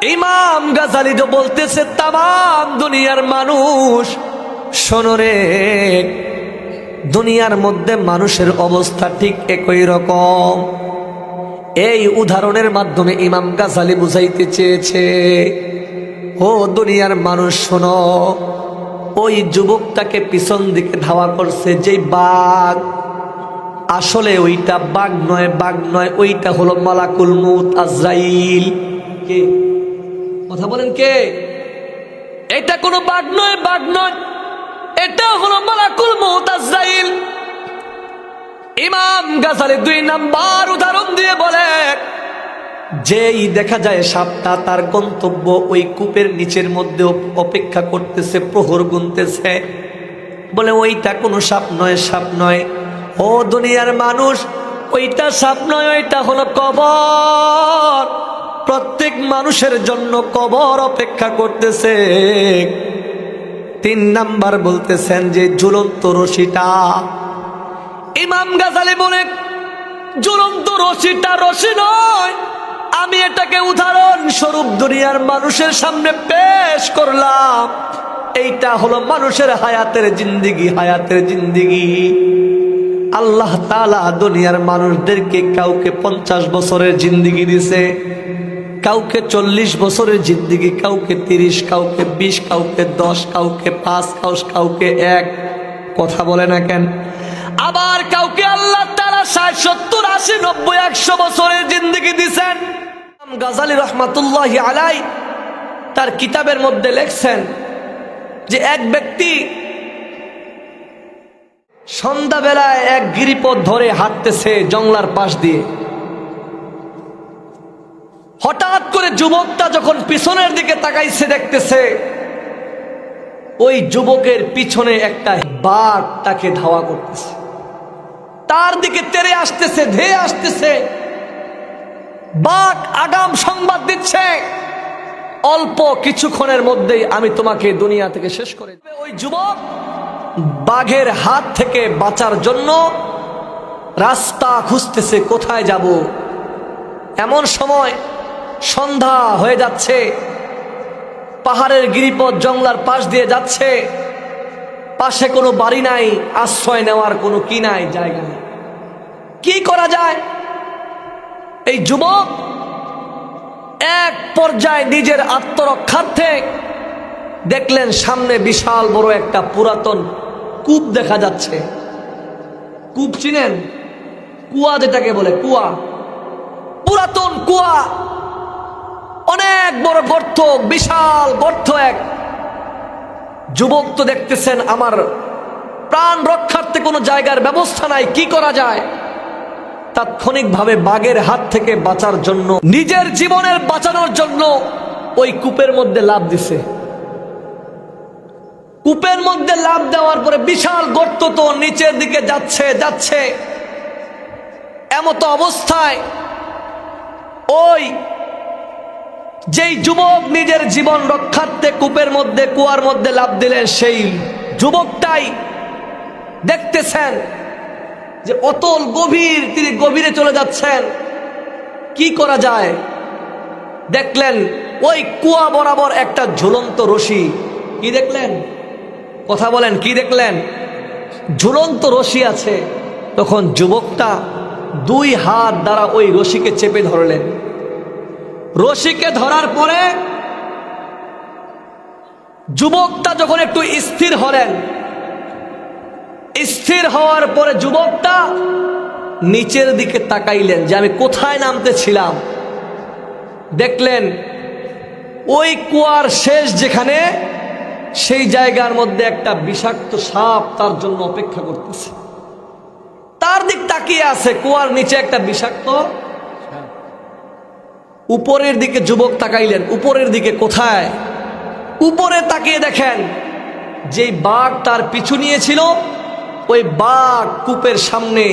ইমাম গাজালি তো বলতেছে, তামাম দুনিয়ার মানুষ শোনো রে, দুনিয়ার মধ্যে মানুষের অবস্থা ঠিক একই রকম। এই উদাহরণের মাধ্যমে ইমাম গাজালি বুঝাইতে চেয়েছে, ও দুনিয়ার মানুষ শোনো, ওই যুবকটাকে পিছন দিকে ধাওয়া করছে যেই বাঘ, আসলে ওইটা বাঘ নয়, বাঘ নয়, ওইটা হলো মালাকুল মউত আজরাইল। কে কথা বলেন? কে? এটা কোনো বাঘ নয়, বাঘ নয়, এটা হলো মালাকুল মউত আজরাইল। ইমাম গাজালি 2 নাম্বার উদাহরণ দিয়ে বলে, যেই দেখা যায় সাপটা তার গন্তব্য ওই কূপের নিচের মধ্যে অপেক্ষা করতেছে, প্রহর গুনতেছে, বলে ওইটা কোনো সাপ নয়, সাপ নয়। ও দুনিয়ার মানুষ, ওইটা সাপ নয়, ওইটা হলো কবর। প্রত্যেক মানুষের জন্য কবর অপেক্ষা করতেছে। 3 নাম্বার বলতেছেন যে ঝুলন্ত রশিটা। ইমাম গাজালি বলে, ঝুলন্ত রশিটা রশি নয়, আমি এটাকে উদাহরণ স্বরূপ দুনিয়ার মানুষের সামনে পেশ করলাম। এইটা হলো মানুষের হায়াতের জিন্দিগি, হায়াতের জিন্দিগি। আল্লাহ তাআলা দুনিয়ার মানুষদেরকে কাউকে 50 বছরের জিন্দিগি দিছে, কাউকে 40 বছরের জিন্দিগি, কাউকে 30, কাউকে 20, কাউকে 10, কাউকে 5, কাউকে 1। কথা বলে না কেন? আবার কাউকে আল্লাহ তাআলা 60, 70, 80, 90, 100 বছরের জিন্দিগি দিছেন। গাজালি রহমাতুল্লাহি আলাই তার কিতাবের মধ্যে লেখছেন যে এক ব্যক্তি সন্ধ্যাবেলায় এক গিরিপথ ধরে হাঁটতেছে জংলার পাশ দিয়ে। হঠাৎ করে যুবকটা যখন পিছনের দিকে তাকাইছে, দেখতেছে ওই যুবকের পিছনে একটা বাঘ তাকে ধাওয়া করতেছে, তার দিকে তেড়ে আসতেছে, ধেয়ে আসতেছে। বাঘ আগাম সংবাদ দিচ্ছে, অল্প কিছুক্ষণের মধ্যেই আমি তোমাকে দুনিয়া থেকে শেষ করে দেব। ওই যুবক বাঘের হাত থেকে বাঁচার জন্য রাস্তা খুঁজতেছে, কোথায় যাব। এমন সময় সন্ধ্যা হয়ে যাচ্ছে, পাহাড়ের গিরিপথ জংলার পাশ দিয়ে যাচ্ছে, পাশে কোনো বাড়ি নাই, আশ্রয় নেওয়ার কোনো কি নাই, জায়গা নেই। কি করা যায়? এই যুবক এক পর্যায়ে নিজের আত্মরক্ষার্থে দেখলেন সামনে বিশাল বড় একটা পুরাতন কূপ দেখা যাচ্ছে। কূপ চিনেন? কুয়া যেটাকে বলে, কুয়া, পুরাতন কুয়া, অনেক বড় গর্ত, বিশাল গর্ত। এক যুবক তো দেখতেছেন আমার প্রাণ রক্ষার্থে কোনো জায়গার ব্যবস্থা নাই, কি করা যায়? তাৎক্ষণিকভাবে বাঘের হাত থেকে বাঁচার জন্য, নিজের জীবনের বাঁচানোর জন্য ওই কূপের মধ্যে লাফ দিছে। কূপের মধ্যে লাফ দেওয়ার পরে বিশাল গর্ত তো নিচের দিকে যাচ্ছে যাচ্ছে, এমতো অবস্থায় ওই যেই যুবক নিজের জীবন রক্ষার্থে কূপের মধ্যে, কুয়ার মধ্যে লাফ দিলেন, সেই যুবকটাই দেখতেছেন যে অতল গভীর, তিনি গভীরে চলে যাচ্ছেন। কি করা যায়? দেখলেন ওই কুয়া বরাবর একটা ঝুলন্ত রশি। কি দেখলেন? কথা বলেন, কি দেখলেন? ঝুলন্ত রশি আছে। তখন যুবকটা 2 হাত দ্বারা ওই রশিকে চেপে ধরলেন। রশিকে ধরার পরে যুবকটা যখন একটু স্থির হলেন, স্থির হওয়ার পরে যুবকটা নিচের দিকে তাকাইলেন যে আমি কোথায় নামতেছিলাম। দেখলেন ওই কুয়ার শেষ যেখানে, সেই জায়গার মধ্যে একটা বিষাক্ত সাপ তার জন্য অপেক্ষা করতেছে। তার দিক তাকিয়ে আছে, কুয়ার নিচে একটা বিষাক্ত। উপরের দিকে যুবক তাকাইলেন, উপরের দিকে কোথায়? উপরে তাকিয়ে দেখেন যেই বাঘ তার পিছু নিয়েছিল, ওই বাঘ কূপের সামনে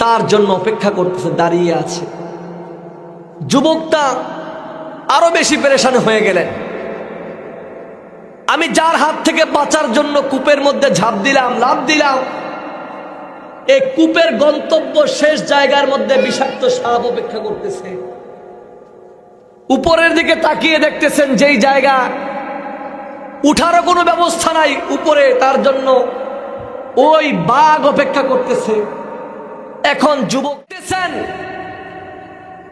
তার জন্য অপেক্ষা করতেছে, দাঁড়িয়ে আছে। যুবকটা আরো বেশি পেরেশান হয়ে গেলেন। আমি যার হাত থেকে বাঁচার জন্য কূপের মধ্যে ঝাঁপ দিলাম, লাফ দিলাম, এই কূপের গন্তব্য শেষ জায়গার মধ্যে বিষাক্ত সাপ অপেক্ষা করতেছে। উপরের দিকে তাকিয়ে দেখতেছেন যেই জায়গা উঠারও কোনো ব্যবস্থা নাই উপরে, তার জন্য ওই বাঘ অপেক্ষা করতেছে। এখন যুবক দেখতেছেন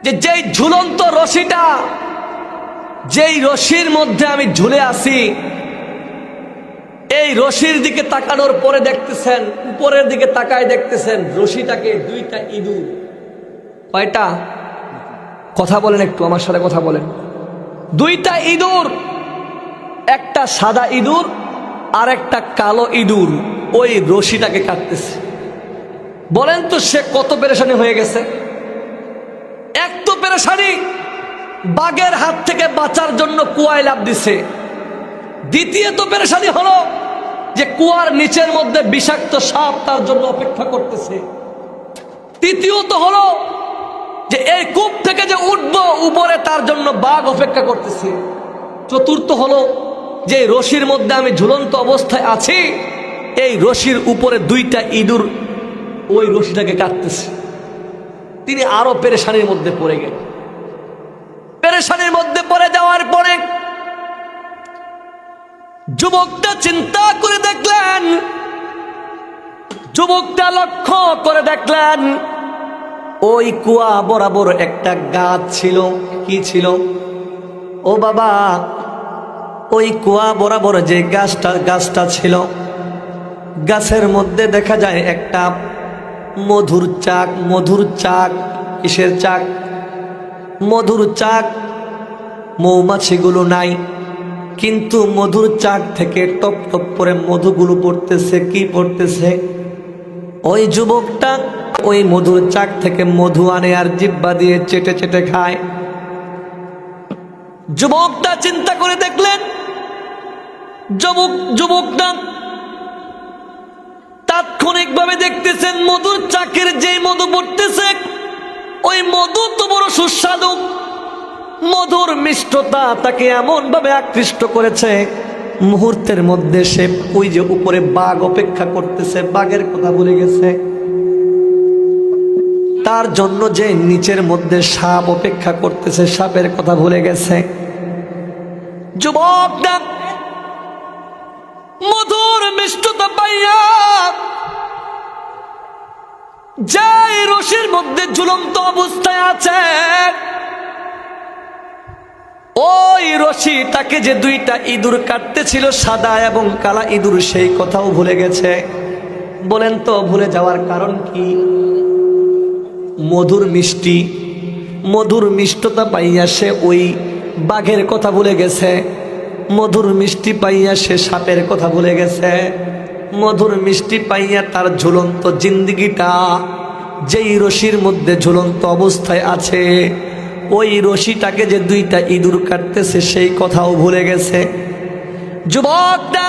যে যেই ঝুলন্ত রশিটা, যেই রশির মধ্যে আমি ঝুলে আছি, এই রশির দিকে তাকানোর পরে দেখতেছেন, উপরের দিকে তাকায় দেখতেছেন রশিটাকে দুইটা ইঁদুর, কয়টা? কথা বলেন, একটু আমার সাথে কথা বলেন। দুইটা ইঁদুর, একটা সাদা ইঁদুর আর একটা কালো ইঁদুর ওই রশিটাকে কাটতেছে। বলেন তো সে কত পেরেশানি হয়ে গেছে। এক তো পেরেশানি, বাঘের হাত থেকে বাঁচার জন্য কুয়ায় লাফ দিছে। দ্বিতীয়ত পেরেশানি হলো যে কুয়ার নিচের মধ্যে বিষাক্ত সাপ তার জন্য অপেক্ষা করতেছে। তৃতীয়ত হলো যে এই কূপ থেকে যে উঠবো উপরে, তার জন্য বাঘ অপেক্ষা করতেছে। চতুর্থ হলো যে রশির মধ্যে আমি ঝুলন্ত অবস্থায় আছি, এই রশির উপরে দুইটা ইঁদুর ওই রশিটাকে কাটতেছে। তিনি আরো পেরেশানির মধ্যে পড়ে গেলেন। পেরেশানির মধ্যে পড়ে যাওয়ার পরে যুবকটা চিন্তা করে দেখলেন, যুবকটা লক্ষ্য করে দেখলেন ওই কুয়া বরাবর একটা গাছ ছিল। কি ছিল? ও বাবা, ওই কুয়া বরাবর যে গাছটা ছিল, গাছের মধ্যে দেখা যায় একটা মধুর চাক। কিসের চাক? মধুর চাক। মৌমাছিগুলো নাই, কিন্তু মধুর চাক থেকে টপ টপ করে মধুগুলো পড়তেছে। কি পড়তেছে? ওই যুবকটা ওই মধুর চাক থেকে মধু আনে আর জিহ্বা দিয়ে চেটে চেটে খায়। যুবকটা চিন্তা করে দেখলেন, যুবকটা তাৎক্ষণিকভাবে দেখতেছেন মধুর চাকের যে মধু পড়তেছে, ওই মধু তো বড় সুস্বাদু। মধুর মিষ্টতা তাকে এমন ভাবে আকৃষ্ট করেছে, মুহূর্তের মধ্যে সে ওই যে উপরে বাঘ অপেক্ষা করতেছে, বাঘের কথা ভুলে গেছে। তার জন্য যে নিচের মধ্যে সাপ অপেক্ষা করতেছে, সাপের কথা ভুলে গেছে। যুবকটা মধুর মিষ্টতা পাইয়া যাই রশির মধ্যে ঝুলন্ত অবস্থায় আছে, ওই রশি তাকে যে দুইটা ইঁদুর কাটতেছিল, সাদা এবং কালা ইঁদুর, সেই কথাও ভুলে গেছে। বলেন তো ভুলে যাওয়ার কারণ কি? মধুর মিষ্টতা পাইয়া সে ওই বাঘের কথা ভুলে গেছে। মধুর মিষ্টি পাইয়া সে সাপের কথা ভুলে গেছে। মধুর মিষ্টি পাইয়া তার ঝুলন্ত জিন্দিগিটা যেই রশির মধ্যে ঝুলন্ত অবস্থায় আছে, ওই রশিটাকে যে দুইটা ইঁদুর কাটতেছে সেই কথাও ভুলে গেছে। যুবকটা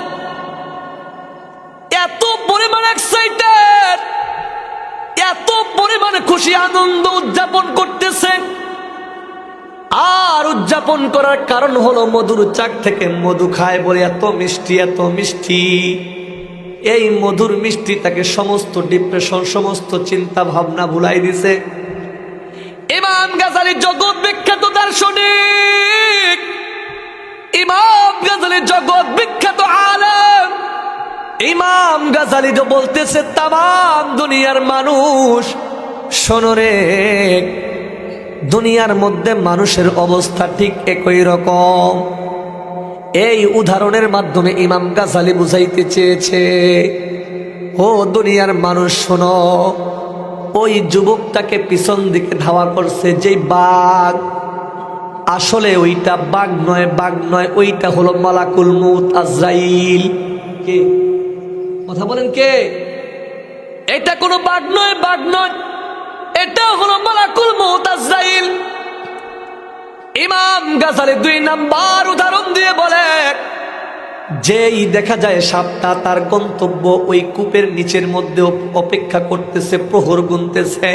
এত পরিমাণ এক্সাইটেড, এত পরিমাণে খুশি আনন্দ উদযাপন করতেছে। আর উদযাপন করার কারণ হলো মধুর চাক থেকে মধু খায় বলে এত মিষ্টি। এই মধুর মিষ্টি তাকে সমস্ত ডিপ্রেশন, সমস্ত চিন্তা ভাবনা ভুলাই দিছে। ইমাম গাজালি জগৎ বিখ্যাত দার্শনিক, ইমাম গাজালি জগৎ বিখ্যাত আলেম, ইমাম গাজালি তো বলতেছে তামাম দুনিয়ার মানুষ শোনো রে, দুনিয়ার মধ্যে মানুষের অবস্থা ঠিক একই রকম। এই উদাহরণের মাধ্যমে ইমাম গাজালি বুঝাইতে চেয়েছে, ও দুনিয়ার মানুষ শোনো, ওই যুবকটাকে পিছন দিকে ধাওয়া করছে যেই বাঘ, আসলে ওইটা বাঘ নয়, ওইটা হলো মালাকুল মউত আজরাইল। কে? কথা বলেন কে? এটা কোনো বাঘ নয়, এটা হলো মালাকুল মউত আজরাইল। ইমাম গাজালি 2 নাম্বার উদাহরণ দিয়ে বলে, যেই দেখা যায় সাপটা তার গন্তব্য ওই কূপের নিচের মধ্যে অপেক্ষা করতেছে, প্রহর গুনতেছে,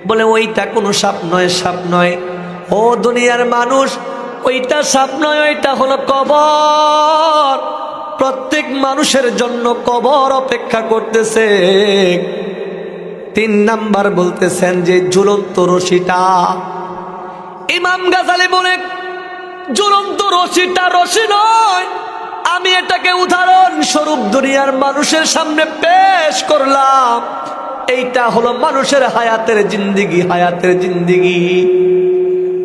বলে ওইটা কোনো সাপ নয়। ও দুনিয়ার মানুষ, ওইটা সাপ নয়, ওইটা হলো কবর। প্রত্যেক মানুষের জন্য কবর অপেক্ষা করতেছে। 3 নাম্বার বলতেছেন যে ঝুলন্ত রশিটা, ইমাম গাজালি বলে, ঝুলন্ত রশিটা রশি নয়, আমি এটাকে উদাহরণ স্বরূপ দুনিয়ার মানুষের সামনে পেশ করলাম। এইটা হলো মানুষের হায়াতের জিন্দিগি, হায়াতের জিন্দিগি।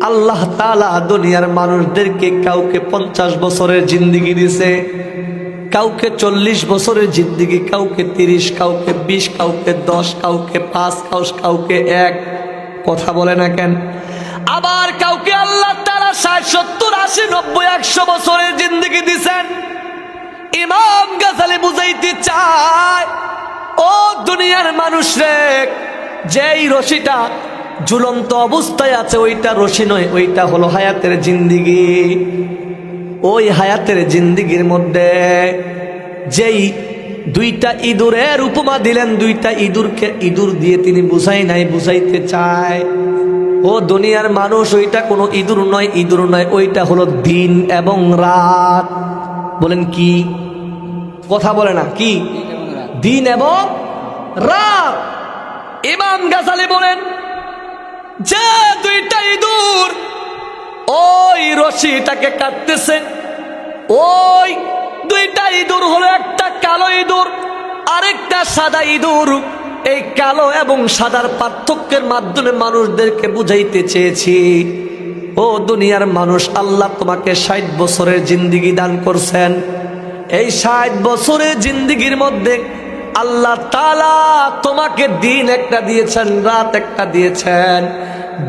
আল্লাহ তাআলা দুনিয়ার মানুষদেরকে কাউকে 50 বছরের জিন্দিগি দিছে, কাউকে 40 বছরের জিন্দিগি, কাউকে 30, কাউকে 20, কাউকে 10, কাউকে 5, কাউকে 1। কথা বলে না কেন? আবার কাউকে আল্লাহ তাআলা 60, 70, 80, 90, 100 বছরের জিন্দিগি দিছেন। ইমাম গাজালি বুঝাইতে চায়, ও দুনিয়ার মানুষ রে, যেই রশিটা ঝুলন্ত অবস্থায় আছে ওইটা রশি নয়, ওইটা হলো হায়াতের জিন্দিগি। ওই হায়াতের জিন্দিগির মধ্যে যেই দুইটা ইঁদুরের উপমা দিলেন, দুইটা ইঁদুর দিয়ে তিনি বুঝাই নাই, বুঝাইতে চায়, ও দুনিয়ার মানুষ, ওইটা কোনো ইঁদুর নয়, ওইটা হলো দিন এবং রাত। বলেন কি? কথা বলে না কি? দিন এবং রাত। ইমাম গাজালি বলেন, যে দুইটা ইঁদুর ওই রশিটাকে কাটতেছে, ওই দুইটা ইঁদুর হলো একটা কালো ইঁদুর, আরেকটা সাদা ইঁদুর। এই কালো এবং সাদার পার্থক্যের মাধ্যমে মানুষদেরকে বুঝাইতে চেয়েছি, ও দুনিয়ার মানুষ, আল্লাহ তোমাকে 60 বছরের জিন্দিগি দান করছেন। এই 60 বছরের জিন্দিগির মধ্যে আল্লাহ তাআলা তোমাকে দিন একটা দিয়েছেন, রাত একটা দিয়েছেন।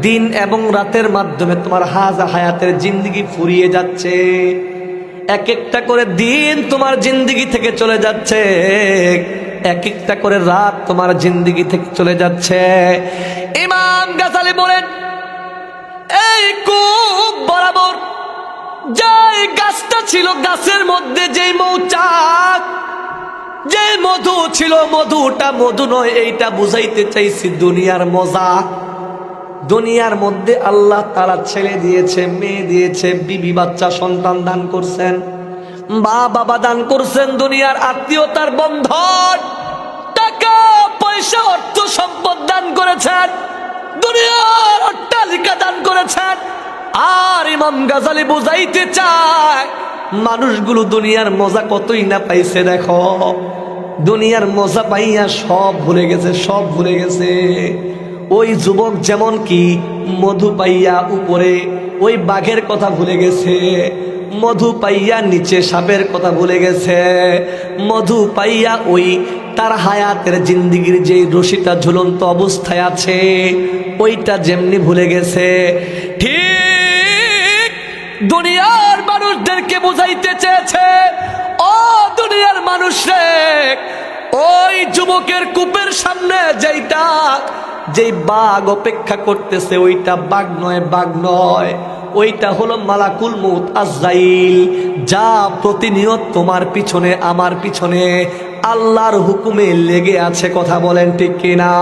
দিন এবং রাতের মাধ্যমে তোমার হায়াতের জিন্দিগি ফুরিয়ে যাচ্ছে। এক একটা করে দিন তোমার জিন্দিগি থেকে চলে যাচ্ছে, এক একটা করে রাত তোমার জিন্দিগি থেকে চলে যাচ্ছে। ইমাম গাজালি বলেন, এই কূপ বরাবর যেই গাছটা ছিল, গাছের মধ্যে যেই মৌচাক, যে মধু ছিল, মধুটা মধু নয়, এইটা বুঝাইতে চাইছি দুনিয়ার মজা। দুনিয়ার মধ্যে আল্লাহ তাআলা ছেলে দিয়েছে, মেয়ে দিয়েছে, বিবি বাচ্চা সন্তান দান করছেন, বাবা দান করছেন, দুনিয়ার আত্মীয়তার বন্ধন, টাকা পয়সা অর্থ সম্পদ দান করেছেন, দুনিয়ার অট্টালিকা দান করেছেন। আর ইমাম গাজালি বুঝাইতে চায়, মানুষগুলো দুনিয়ার মজা কতই না পাইছে। দেখো, দুনিয়ার মজা পাইয়া সব ভুলে গেছে, সব ভুলে গেছে। ওই যুবক যেমন কি মধু পাইয়া উপরে ওই বাঘের কথা ভুলে গেছে, মধু পাইয়া নিচে সাপের কথা ভুলে গেছে, মধু পাইয়া ওই তার হায়াতের জিন্দিগির যে রশিটা ঝুলন্ত অবস্থায় আছে ওইটা যেমনি ভুলে গেছে। ঠিক দুনিয়ার মানুষদেরকে বুঝাইতে চেয়েছে, ও দুনিয়ার মানুষরে, ওই যুবকের কূপের সামনে যেই বাঘ অপেক্ষা করতেছে, ওইটা বাঘ নয়, বাঘ নয়, ওইটা হলো মালাকুল মউত আজরাইল, যা প্রতিনিয়ত তোমার পিছনে আমার পিছনে আল্লাহর হুকুমে লেগে আছে। কথা বলেন ঠিক কিনা?